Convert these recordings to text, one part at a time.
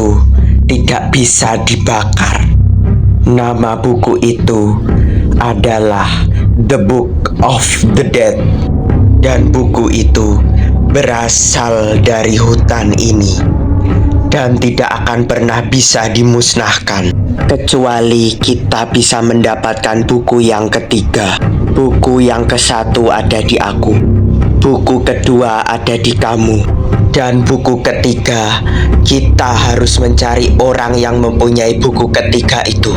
itu tidak bisa dibakar. Nama buku itu adalah The Book of the Dead. Dan buku itu berasal dari hutan ini dan tidak akan pernah bisa dimusnahkan kecuali kita bisa mendapatkan buku yang ketiga. Buku yang kesatu ada di aku, buku kedua ada di kamu, dan buku ketiga kita harus mencari orang yang mempunyai buku ketiga itu.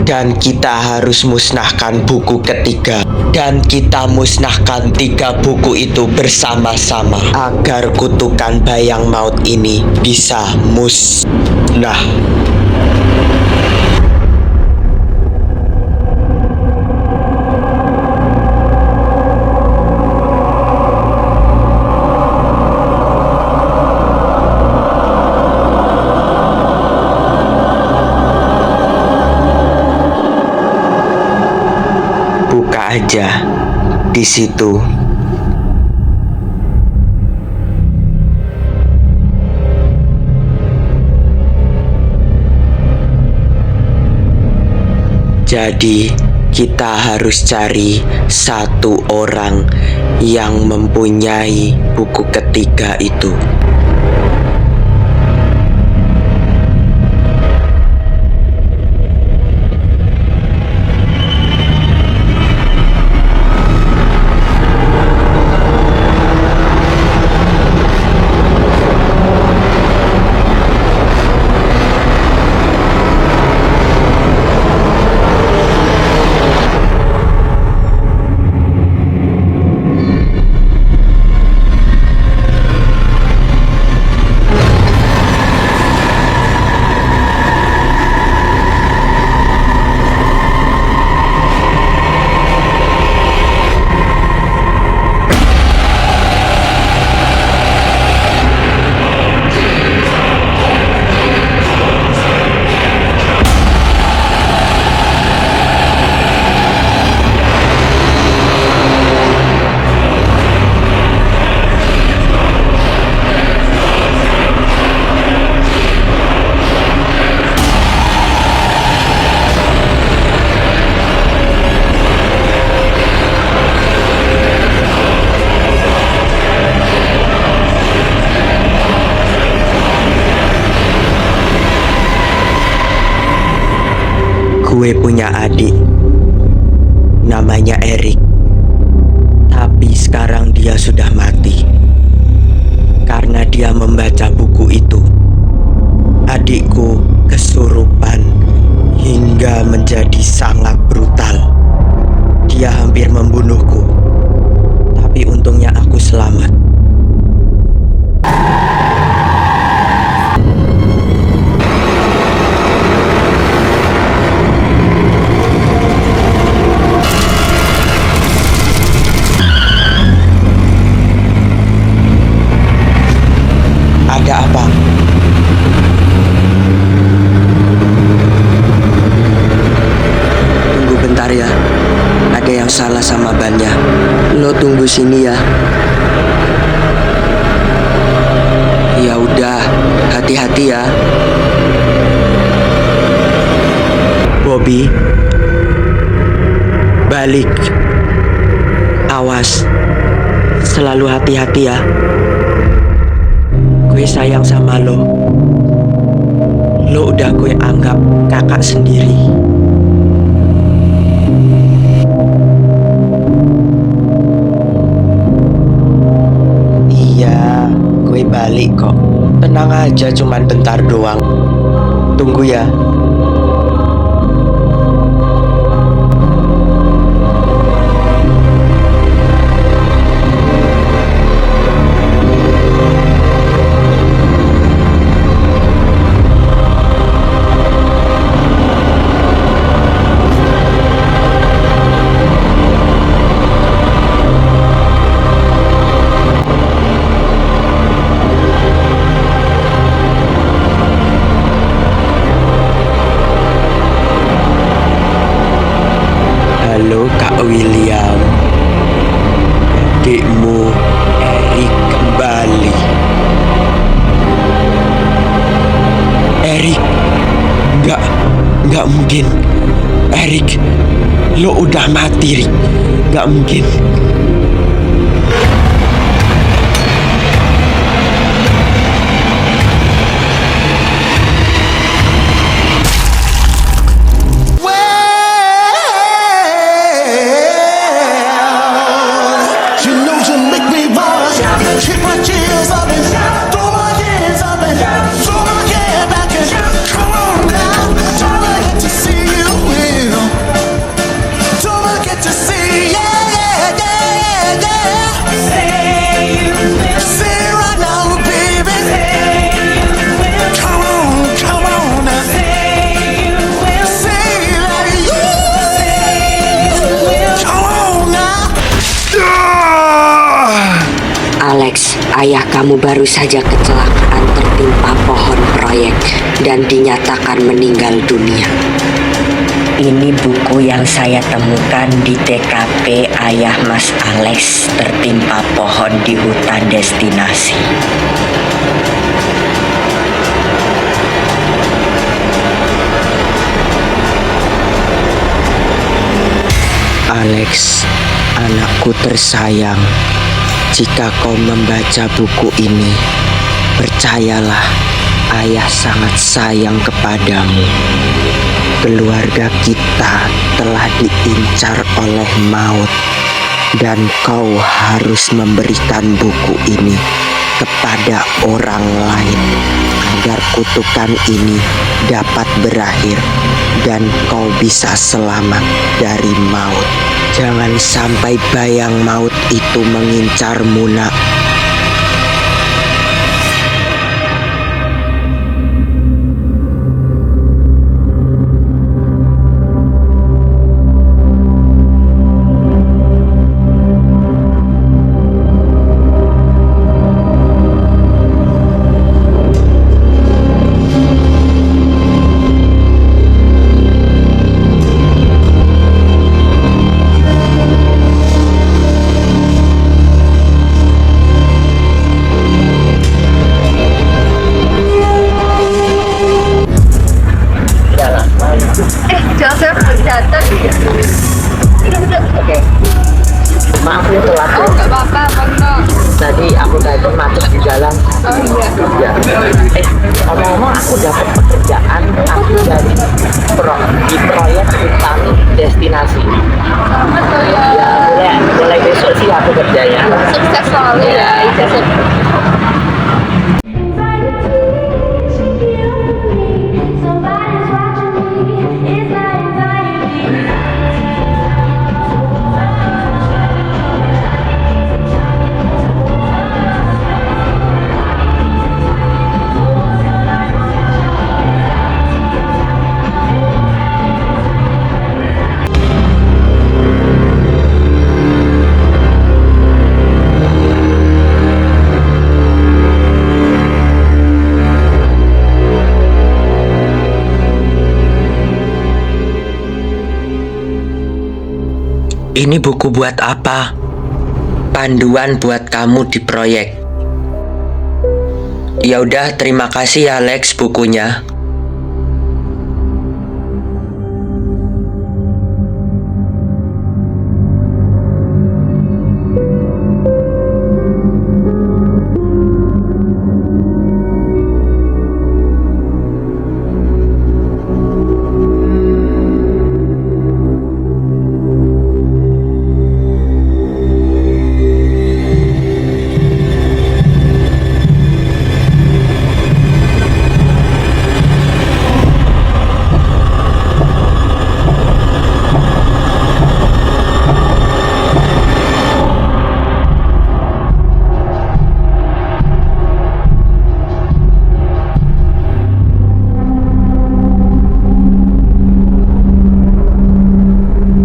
Dan kita harus musnahkan buku ketiga. Dan kita musnahkan 3 buku itu bersama-sama agar kutukan bayang maut ini bisa musnah. Buka aja di situ. Jadi kita harus cari satu orang yang mempunyai buku ketiga itu. Gue punya adik, namanya Erik. Tapi sekarang dia sudah mati karena dia membaca buku itu. Adikku kesurupan hingga menjadi sangat brutal. Dia hampir membunuhku, tapi untungnya aku selamat. Ada apa? Tunggu bentar ya. Ada yang salah sama bannya. Lo tunggu sini ya. Ya udah, hati-hati ya. Bobby, balik. Awas, selalu hati-hati ya. Gue sayang sama lo. Lo udah gue anggap kakak sendiri. Iya, gue balik kok. Tenang aja, cuman bentar doang. Tunggu ya. Halo Kak William, adikmu Erik kembali. Lo udah mati, Rik. Gak mungkin. Alex, ayah kamu baru saja kecelakaan tertimpa pohon proyek dan dinyatakan meninggal dunia. Ini buku yang saya temukan di TKP ayah Mas Alex tertimpa pohon di hutan destinasi. Alex, anakku tersayang. Jika kau membaca buku ini, percayalah, ayah sangat sayang kepadamu. Keluarga kita telah diincar oleh maut, dan kau harus memberikan buku ini kepada orang lain agar kutukan ini dapat berakhir dan kau bisa selamat dari maut. Jangan sampai bayang maut itu mengincarmu, nak. Joseph datang. Oke. Maaf ya telat. Oh, nggak apa-apa, Bang. Tadi aku macet di jalan. Oh iya. Ya. Ngomong-ngomong aku dapat pekerjaan aku dari di proyek hutan destinasi. Betul ya. Ya, mulai besok sih aku kerjanya. Sukses selalu ya, Joseph. Ini buku buat apa? Panduan buat kamu di proyek. Ya udah, terima kasih ya, Alex, bukunya.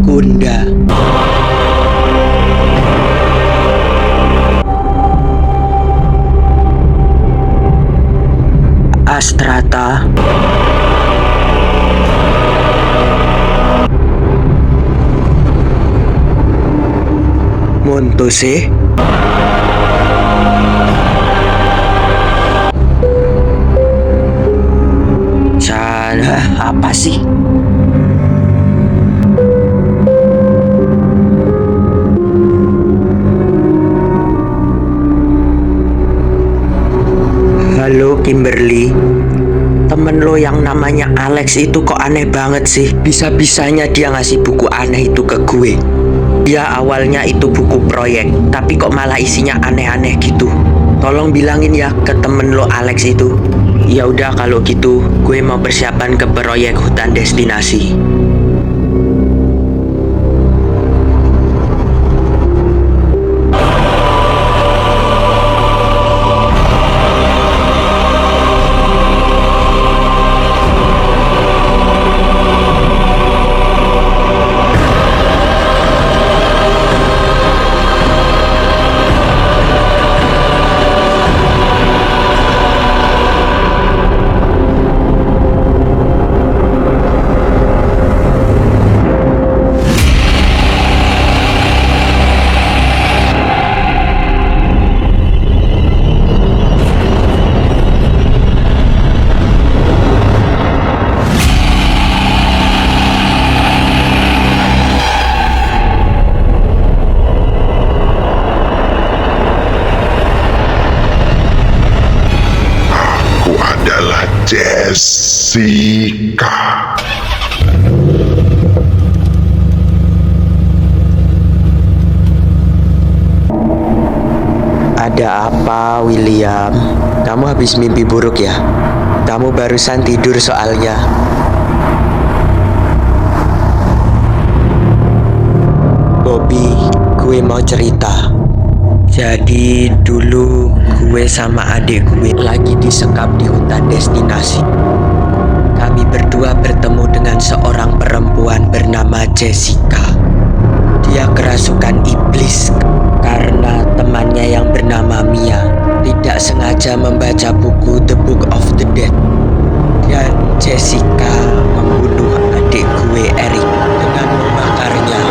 Bunda. Astrata. Montose. Sana apa sih? namanya Alex itu kok aneh banget sih. Bisa-bisanya dia ngasih buku aneh itu ke gue. Dia awalnya itu buku proyek, tapi kok malah isinya aneh-aneh gitu. Tolong bilangin ya ke temen lo Alex itu. Ya udah kalau gitu, gue mau persiapan ke proyek hutan destinasi. Jessica. Ada apa, William? Kamu habis mimpi buruk ya? Kamu barusan tidur soalnya. Bobby, gue mau cerita. Jadi dulu gue sama adik gue lagi disekap di hutan destinasi. Kami berdua bertemu dengan seorang perempuan bernama Jessica. Dia kerasukan iblis karena temannya yang bernama Mia tidak sengaja membaca buku The Book of the Dead. Dan Jessica membunuh adik gue Eric dengan membakarnya.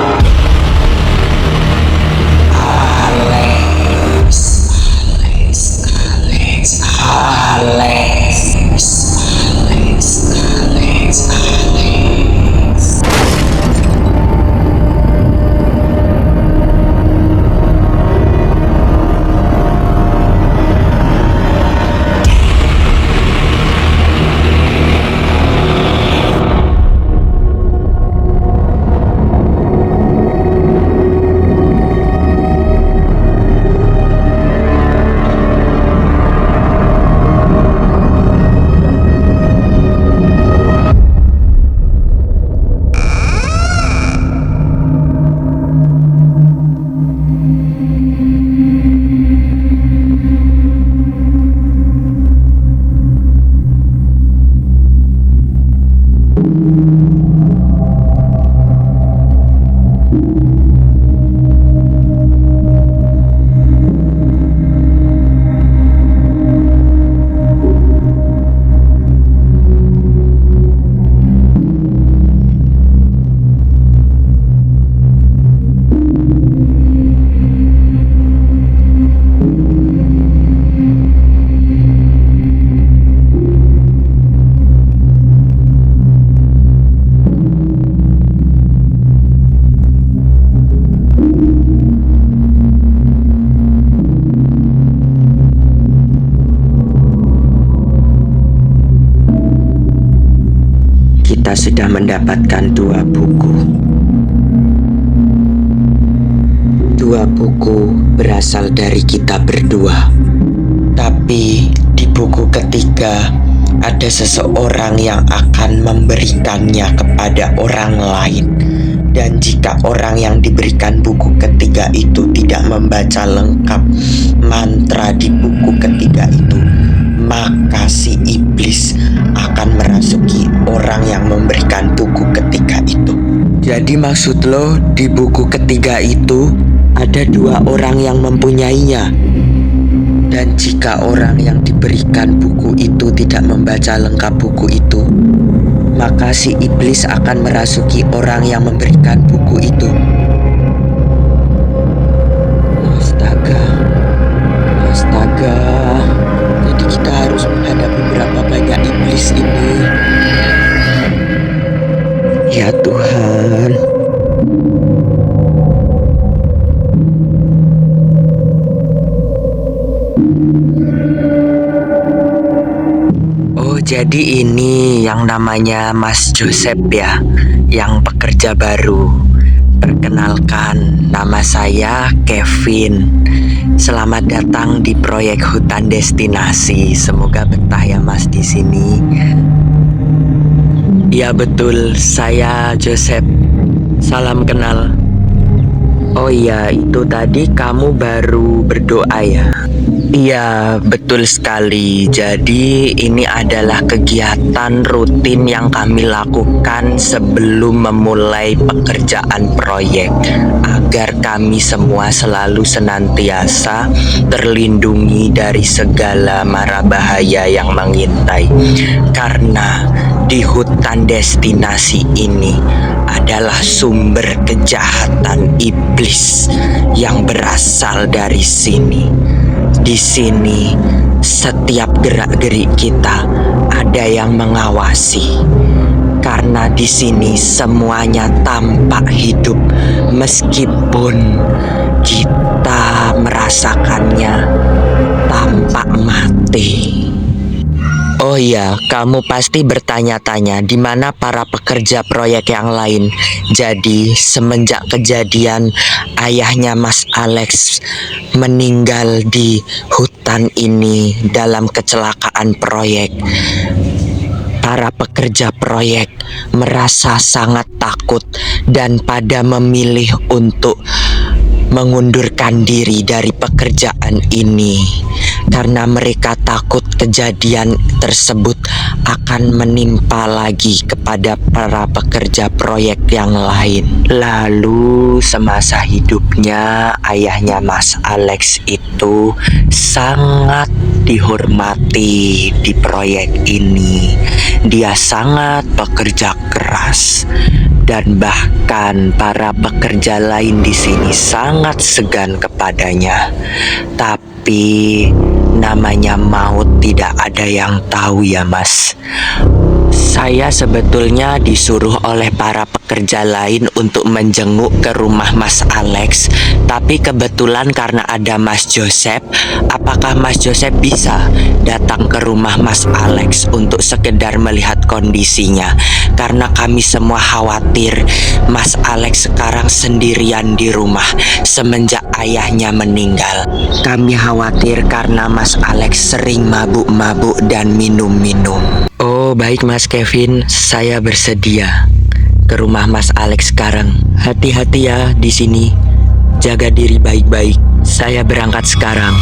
Kita sudah mendapatkan 2 buku. 2 buku berasal dari kita berdua. Tapi di buku ketiga ada seseorang yang akan memberikannya kepada orang lain. Dan jika orang yang diberikan buku ketiga itu tidak membaca lengkap mantra di buku ketiga itu, maka si iblis akan merasuki orang yang memberikan buku ketiga itu. Jadi maksud lo di buku ketiga itu ada 2 orang yang mempunyainya. Dan jika orang yang diberikan buku itu tidak membaca lengkap buku itu, maka si iblis akan merasuki orang yang memberikan buku itu. Astaga. Astaga. Jadi kita harus menghadapi berapa banyak iblis ini. Ya Tuhan. Oh, Jadi ini yang namanya Mas Joseph ya, yang pekerja baru. Perkenalkan, nama saya Kevin. Selamat datang di proyek hutan destinasi. Semoga betah ya Mas di sini. Ya betul, saya Joseph. Salam kenal. Oh iya, itu tadi kamu baru berdoa ya? Iya, betul sekali. Jadi ini adalah kegiatan rutin yang kami lakukan sebelum memulai pekerjaan proyek, agar kami semua selalu senantiasa terlindungi dari segala mara bahaya yang mengintai. Karena di hutan destinasi ini adalah sumber kejahatan iblis yang berasal dari sini. Di sini, setiap gerak-gerik kita ada yang mengawasi. Karena di sini semuanya tampak hidup, meskipun kita merasakannya tampak mati. Oh iya, kamu pasti bertanya-tanya di mana para pekerja proyek yang lain. Jadi, semenjak kejadian ayahnya Mas Alex meninggal di hutan ini dalam kecelakaan proyek, para pekerja proyek merasa sangat takut dan pada memilih untuk mengundurkan diri dari pekerjaan ini karena mereka takut kejadian tersebut akan menimpa lagi kepada para pekerja proyek yang lain. Lalu semasa hidupnya ayahnya Mas Alex itu sangat dihormati di proyek ini. Dia sangat bekerja keras. Dan bahkan para pekerja lain di sini sangat segan kepadanya. Tapi namanya maut tidak ada yang tahu ya Mas. Saya sebetulnya disuruh oleh para pekerja lain untuk menjenguk ke rumah Mas Alex. Tapi kebetulan karena ada Mas Joseph, apakah Mas Joseph bisa datang ke rumah Mas Alex untuk sekedar melihat kondisinya? Karena kami semua khawatir Mas Alex sekarang sendirian di rumah semenjak ayahnya meninggal. Kami khawatir karena Mas Alex sering mabuk-mabuk dan minum-minum. Oh baik Mas Kevin, saya bersedia ke rumah Mas Alex sekarang. Hati-hati ya di sini. Jaga diri baik-baik. Saya berangkat sekarang.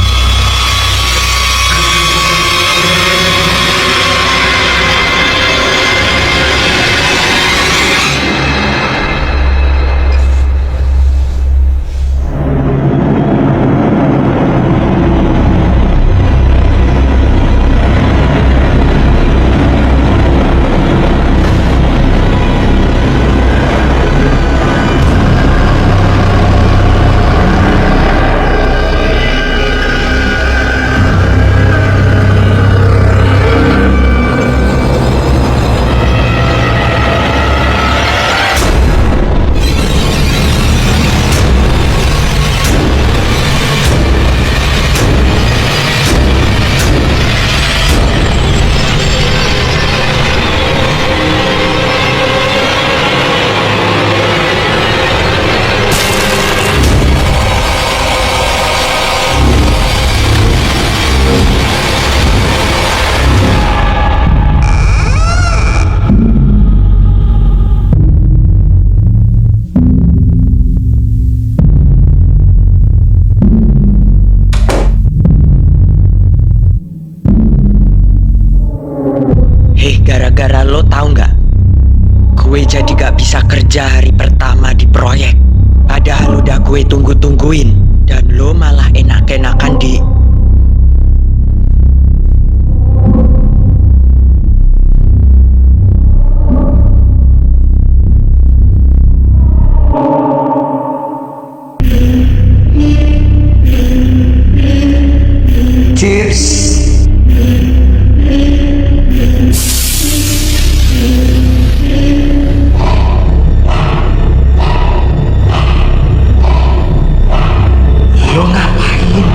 Gara-gara lo tahu nggak? Gue jadi gak bisa kerja hari pertama di proyek. Padahal udah gue tunggu-tungguin. Dan lo malah enak-enakan di... Cheers. Lo ngapain?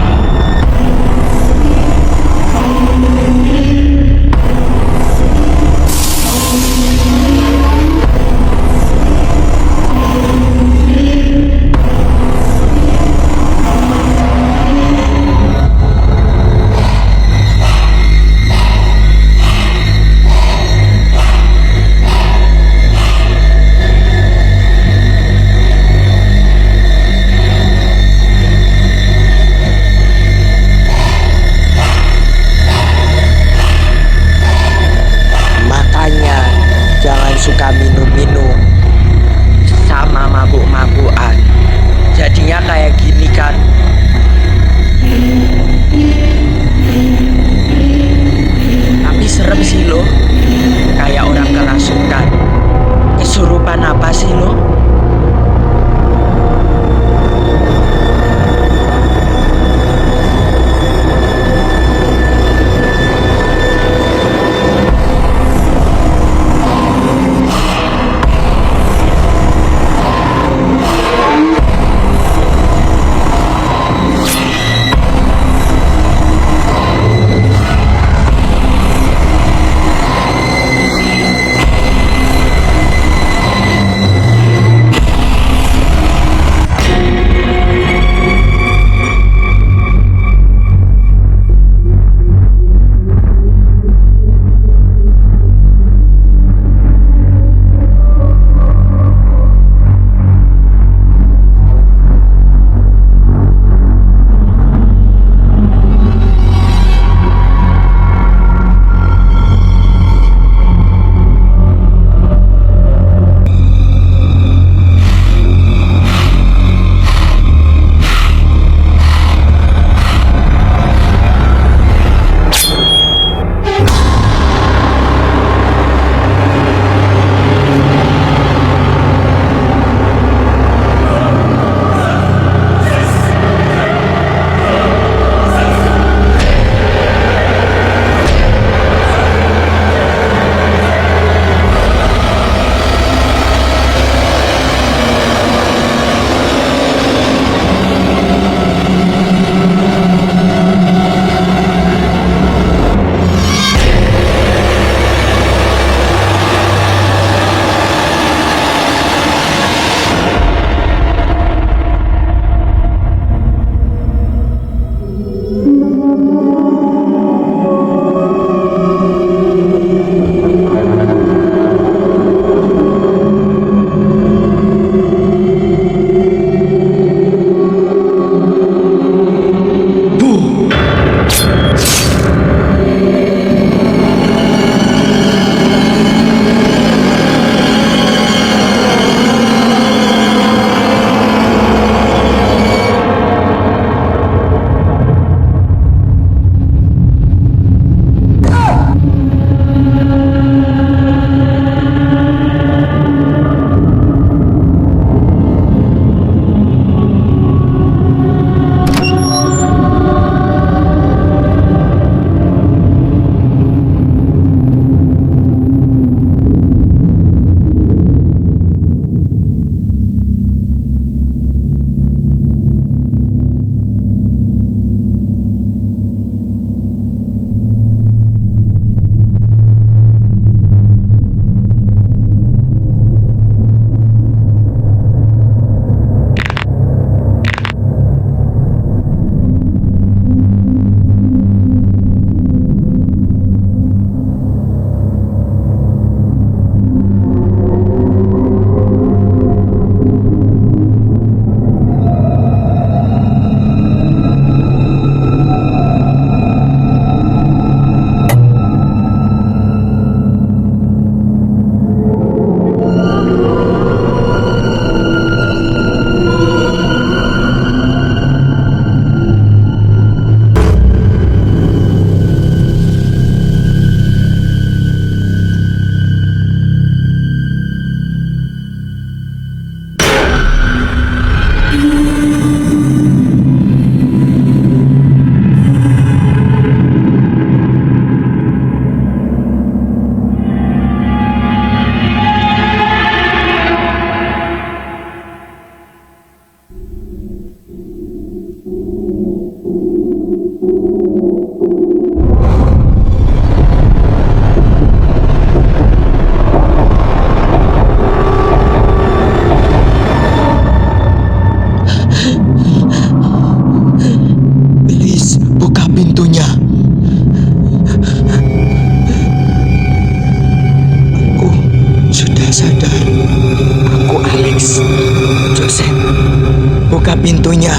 buka pintunya.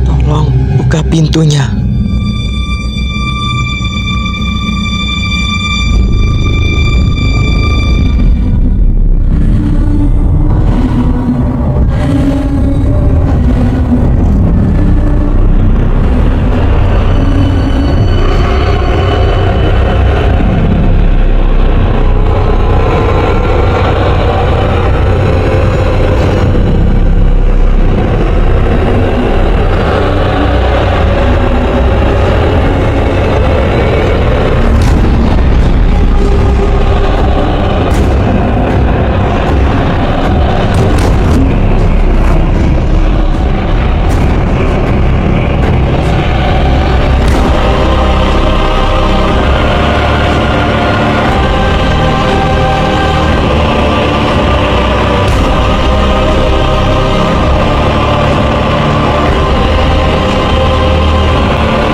Tolong buka pintunya.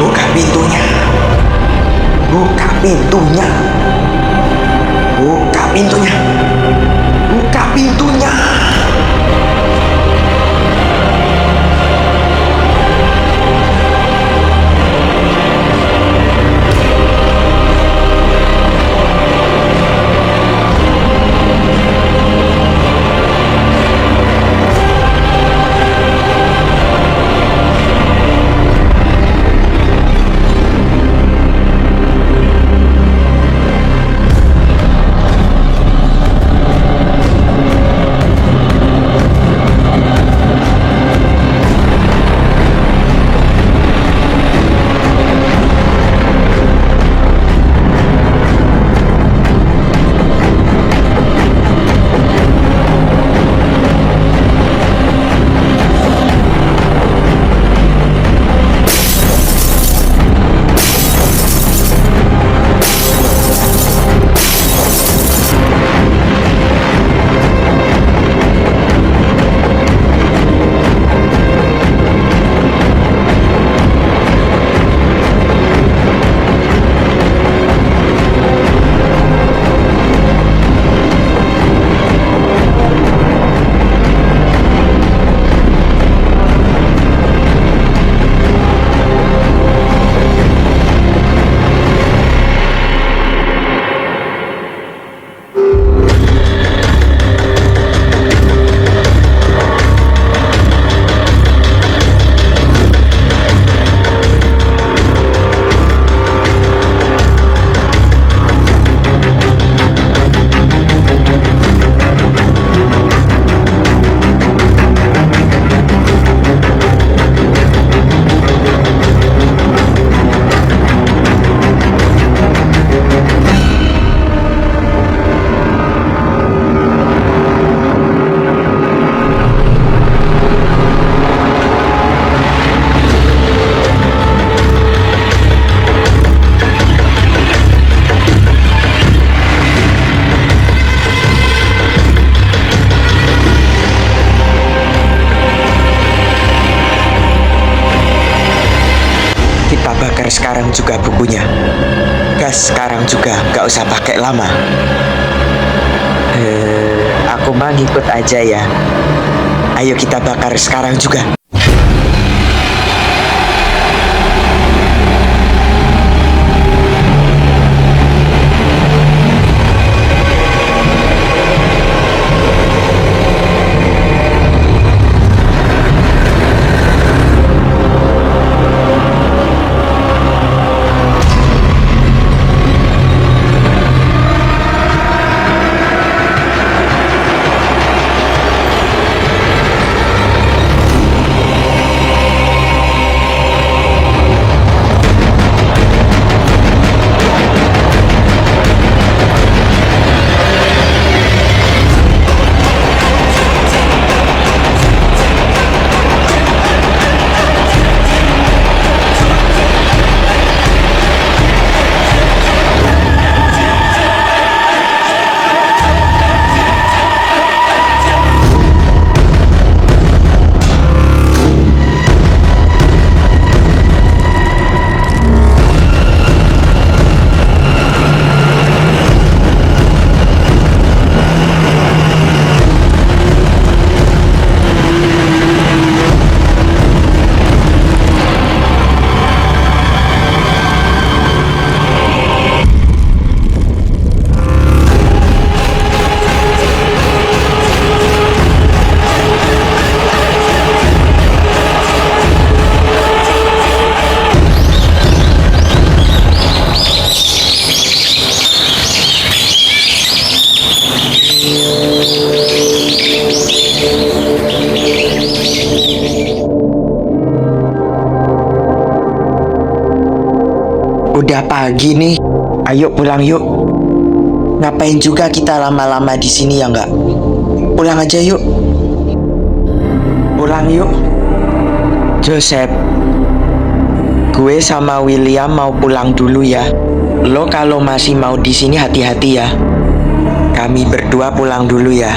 Buka pintunya. Buka pintunya. Buka pintunya. Buka pintunya. Kita bakar sekarang juga bukunya. Gas sekarang juga, gak usah pakai lama. Aku mah ngikut aja ya. Ayo kita bakar sekarang juga. Udah pagi nih. Ayo pulang yuk. Ngapain juga kita lama-lama di sini ya nggak? Pulang aja yuk. Pulang yuk. Joseph, gue sama William mau pulang dulu ya. Lo kalau masih mau di sini hati-hati ya. Kami berdua pulang dulu ya.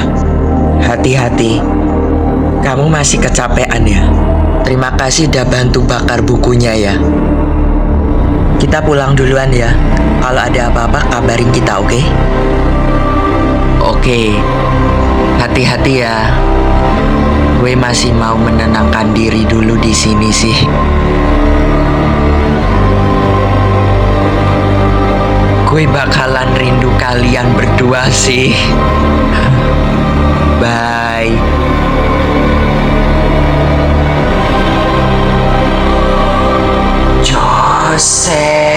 Hati-hati. Kamu masih kecapean ya. Terima kasih udah bantu bakar bukunya ya. Kita pulang duluan ya. Kalau ada apa-apa kabarin kita, oke? Oke. Hati-hati ya. Gue masih mau menenangkan diri dulu di sini sih. Gue bakalan rindu kalian berdua sih. Bye. Joseph.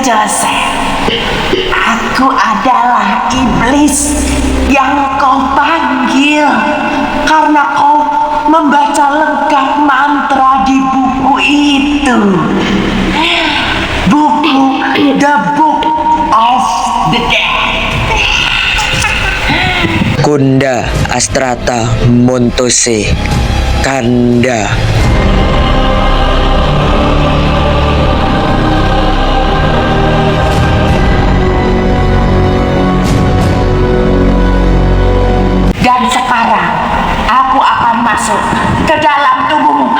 Joseph, aku adalah iblis yang kau panggil karena kau membaca lengkap mantra di buku itu. Buku The Book of the Dead. Kunda Astrata Montose Kanda. Dan sekarang aku akan masuk ke dalam tubuhmu.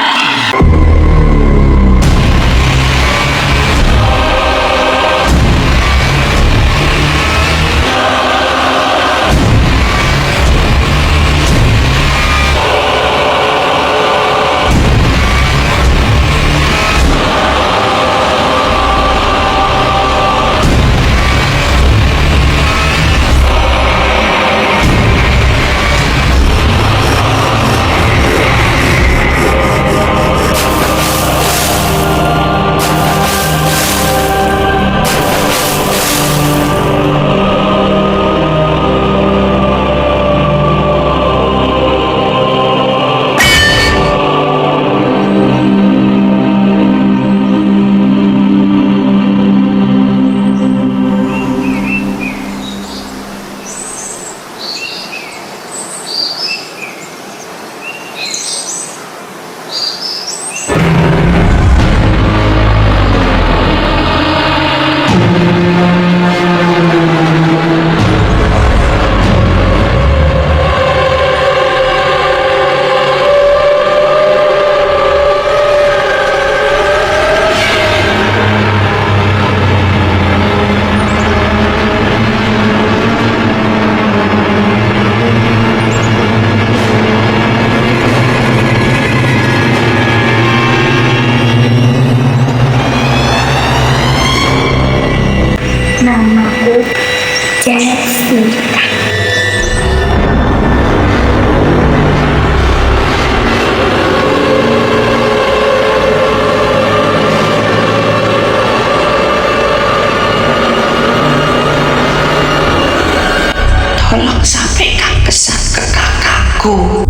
Tolong sampaikan pesan ke kakakku.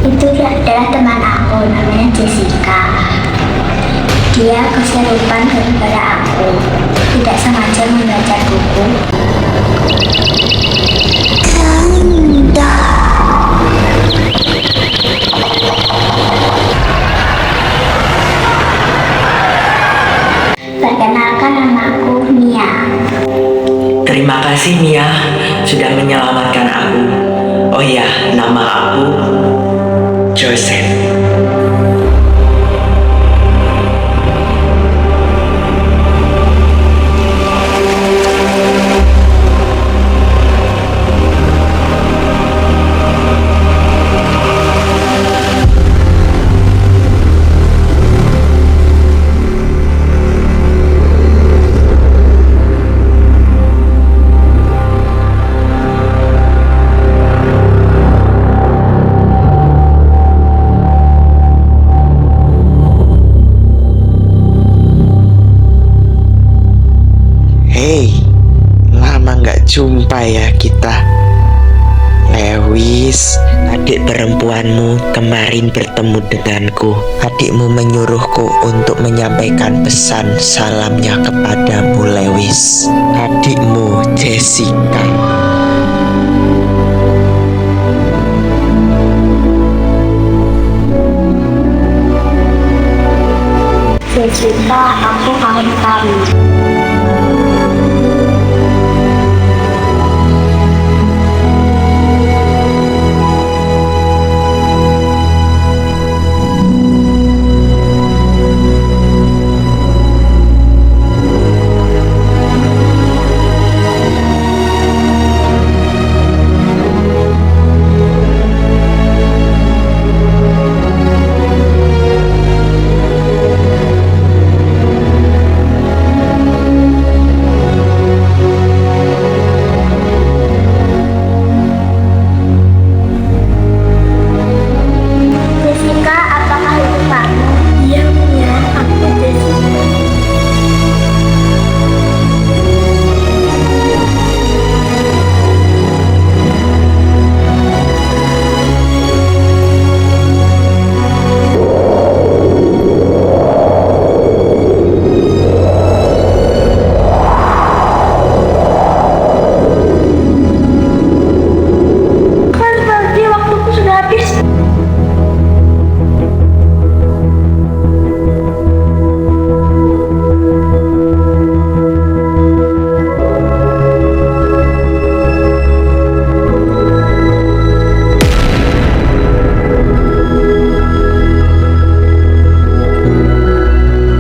Itu adalah teman aku, namanya Jessica. Dia kesurupan gara-gara aku tidak sengaja membaca buku. Perkenalkan, namaku Mia. Terima kasih Mia sudah menyelamatkan aku. Oh ya, nama aku Joseph. Hei, lama nggak jumpa ya kita. Lewis, adik perempuanmu kemarin bertemu denganku. Adikmu menyuruhku untuk menyampaikan pesan salamnya kepadamu, Lewis. Adikmu, Jessica. Jessica, aku kangen kamu. Jessica, apakah itu kamu? Iya, Mia, aku Jessica. Kan berarti waktuku sudah habis.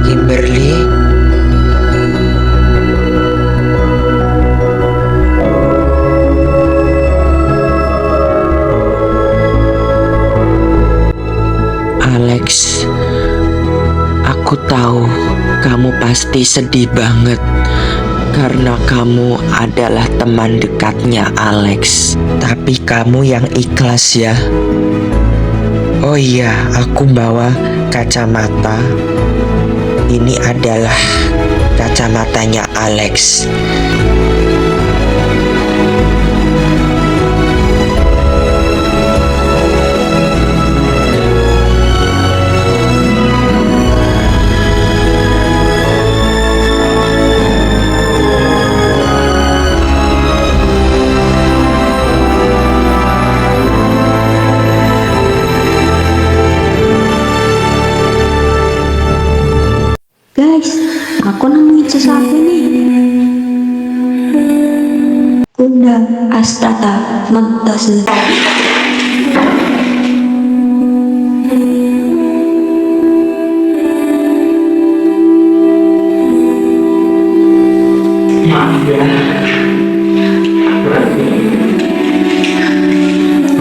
Kimberly, Alex, aku tahu kamu pasti sedih banget karena kamu adalah teman dekatnya Alex. Tapi kamu yang ikhlas ya. Oh iya, aku bawa kacamata. Ini adalah kacamatanya Alex. Guys, aku nemuin sesuatu nih. Bunda Astata Muntasil. Maaf ya.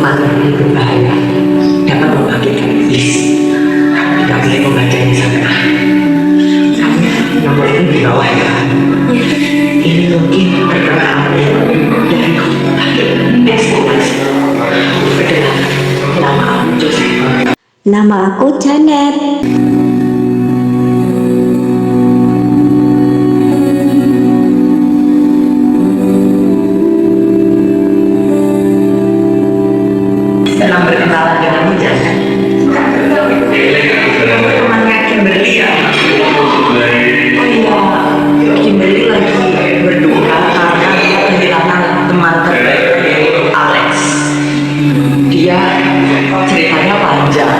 Mantra ini berbahaya, dapat membangkitkan iblis. Tidak boleh membacanya sampai. Nomor ini di bawah ya. Ini dari ekspektasi. Udah, nama aku Joseph. Nama aku Janet. Senang berkenalan denganmu, Janet. Temannya Kimberly ya? Oh iya, Kimberly lagi berduka karena dia kehilangan teman terbaik Alex. Dia ceritanya panjang,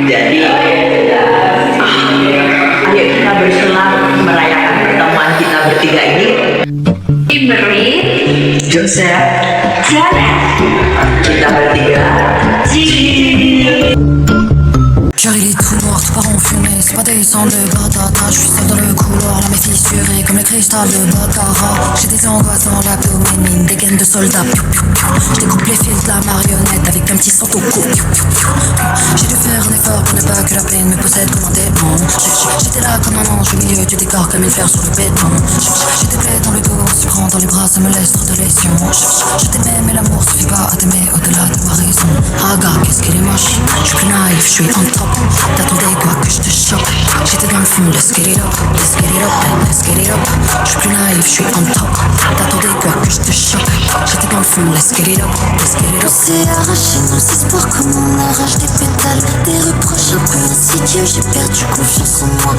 jadi ayo kita bersenang merayakan pertemuan kita bertiga ini. Kimberly, Joseph, Janet, kita bertiga. J'arrive les trous noirs, tout part en fumée. C'est pas des cendres de batata. Je suis seul dans le couloir, la main fissurée comme le cristal de Baccarat. J'ai des angoisses dans l'abdomen, mine, des gaines de soldats. Piou, piou, piou. Je découpe les fils de la marionnette avec un petit sang au cou. Piou, piou, piou. J'ai dû faire un effort pour ne pas que la peine me possède comme un démon. J'étais là comme un ange au milieu du décor comme une fleur sur le béton. J'ai des plaies dans le dos, se prend dans les bras, ça me laisse trop de lésions. Je t'aimais mais l'amour suffit pas à t'aimer au-delà de ma raison. Raga, qu'est-ce qu'il est moche. Je suis plus naïf, je suis en top. T'attendais quoi que je te chope. J'étais dans le fond, let's get it up, let's get it up, let's get it up. Je suis plus naïf, je suis en top. T'attendais quoi que je te chope. J'étais dans le fond, let's get it up, let's get it up. On s'est arraché nos espoirs comme on arrache des pétales. Des reproches un peu insidieux, j'ai perdu confiance en moi.